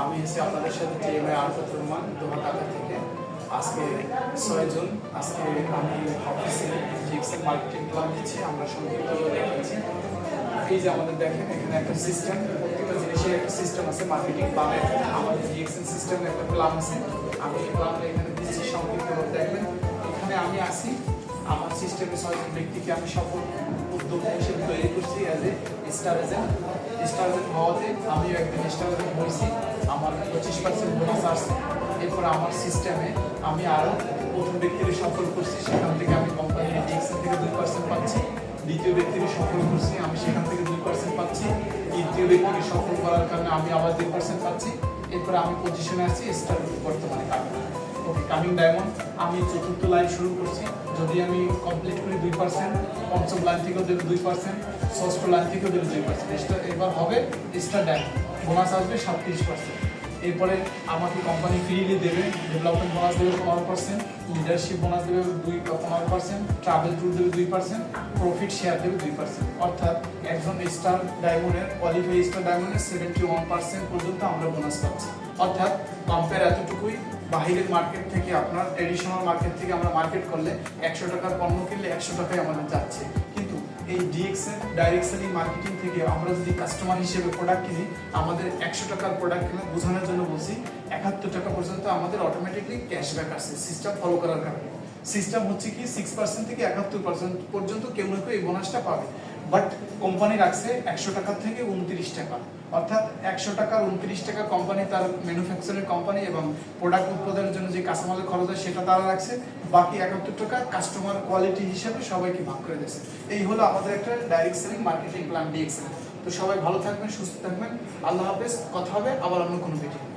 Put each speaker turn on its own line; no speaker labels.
আমি এসে আপনাদের সাথে টিএমএ আরফাত রহমান দোহা ঢাকা থেকে। আজকে 6 জুন, আজকে আমি অফিসে জিএক্সএল মার্কেটিং প্ল্যান দিচ্ছি। আমরা সংক্ষিপ্তভাবে দেখাচ্ছি। এই যে আমাদের দেখেন এখানে একটা সিস্টেম, প্রত্যেকটা জিনিসের একটা সিস্টেম আছে। মার্কেটিং প্ল্যানের আমাদের জিএক্সএল সিস্টেমে একটা প্ল্যান আছে। আমি এই প্ল্যানটা এখানে দিচ্ছি, সংক্ষিপ্তভাবে দেখবেন। এখানে আমি আসি, আমার সিস্টেমে 6 জন ব্যক্তিকে আমি সফল উদ্যোক্তা হিসেবে তৈরি করছি as a star agent. Star agent হওয়াতে আমিও একদিন স্টার এজেন্ট হয়েছি। আমার 25% বোনাস আসছে। এরপর আমার সিস্টেমে আমি আরও প্রথম ব্যক্তিকে সফল করছি, সেখান থেকে আমি কোম্পানি ডিএক্সএল থেকে 2% পাচ্ছি। দ্বিতীয় ব্যক্তিকে সফল করছি, আমি সেখান থেকে 2% পাচ্ছি। তৃতীয় ব্যক্তিকে সফল করার কারণে আমি আবার 2% পাচ্ছি। এরপরে আমি পজিশনে আছি স্টার বর্তমানে কামিং ডায়মন্ড। আমি চতুর্থ লাইন শুরু করছি, যদি আমি কমপ্লিট করি 2%, পঞ্চম লাইন থেকেও দেবে 2%, ষষ্ঠ লাইন থেকেও দেবে 2%। এবার হবে স্টার ডায়মন্ড, বোনাস আসবে 37%। এরপরে আমাকে কোম্পানি ফ্রিলি দেবে, ডেভেলপমেন্ট বোনাস দেবে 15%, লিডারশিপ বোনাস দেবে 15%, ট্রাভেল ট্যুর দেবে 2%, প্রফিট শেয়ার দেবে 2%। অর্থাৎ একজন স্টার ডায়মন্ডের কোয়ালিফাই স্টার ডায়মন্ডের 71% পর্যন্ত আমরা বোনাস পাচ্ছি। অর্থাৎ কম্পেয়ার এতটুকুই। বাহিরের মার্কেট থেকে, আপনার ট্রেডিশনাল মার্কেট থেকে আমরা মার্কেট করলে 100 টাকার পণ্য কিনলে 100 টাকায় আমাদের যাচ্ছে। কিন্তু এই ডিএক্সএল ডাইরেক্ট সেলিং মার্কেটিং থেকে আমরা যদি কাস্টমার হিসেবে প্রোডাক্ট কিনি, আমাদের 100 টাকার প্রোডাক্ট কিনে বোঝানোর জন্য বলছি 71 টাকা পর্যন্ত আমাদের অটোমেটিকলি ক্যাশব্যাক আসে সিস্টেম ফলো করার কারণে। সিস্টেম হচ্ছে কি 6% থেকে 71% পর্যন্ত কেউ না কেউ এই বোনাসটা পাবে। বাট কোম্পানি রাখছে 100 টাকা থেকে 29 টাকা, অর্থাৎ 100 টাকা 29 টাকা কোম্পানি তার ম্যানুফ্যাকচারিং কোম্পানি এবং প্রোডাক্ট উৎপাদনের জন্য যে কাঁচামালের খরচ হয় সেটা তারা রাখছে। বাকি 71 টাকা কাস্টমার কোয়ালিটি হিসাবে সবাইকে ভাগ করে দিয়েছে। এই হলো আমাদের একটা direct selling marketing plan DXL. তো সবাই ভালো থাকবেন, সুস্থ থাকবেন। আল্লাহ হাফেজ। কথা হবে আবার অন্য কোনো ভিডিও।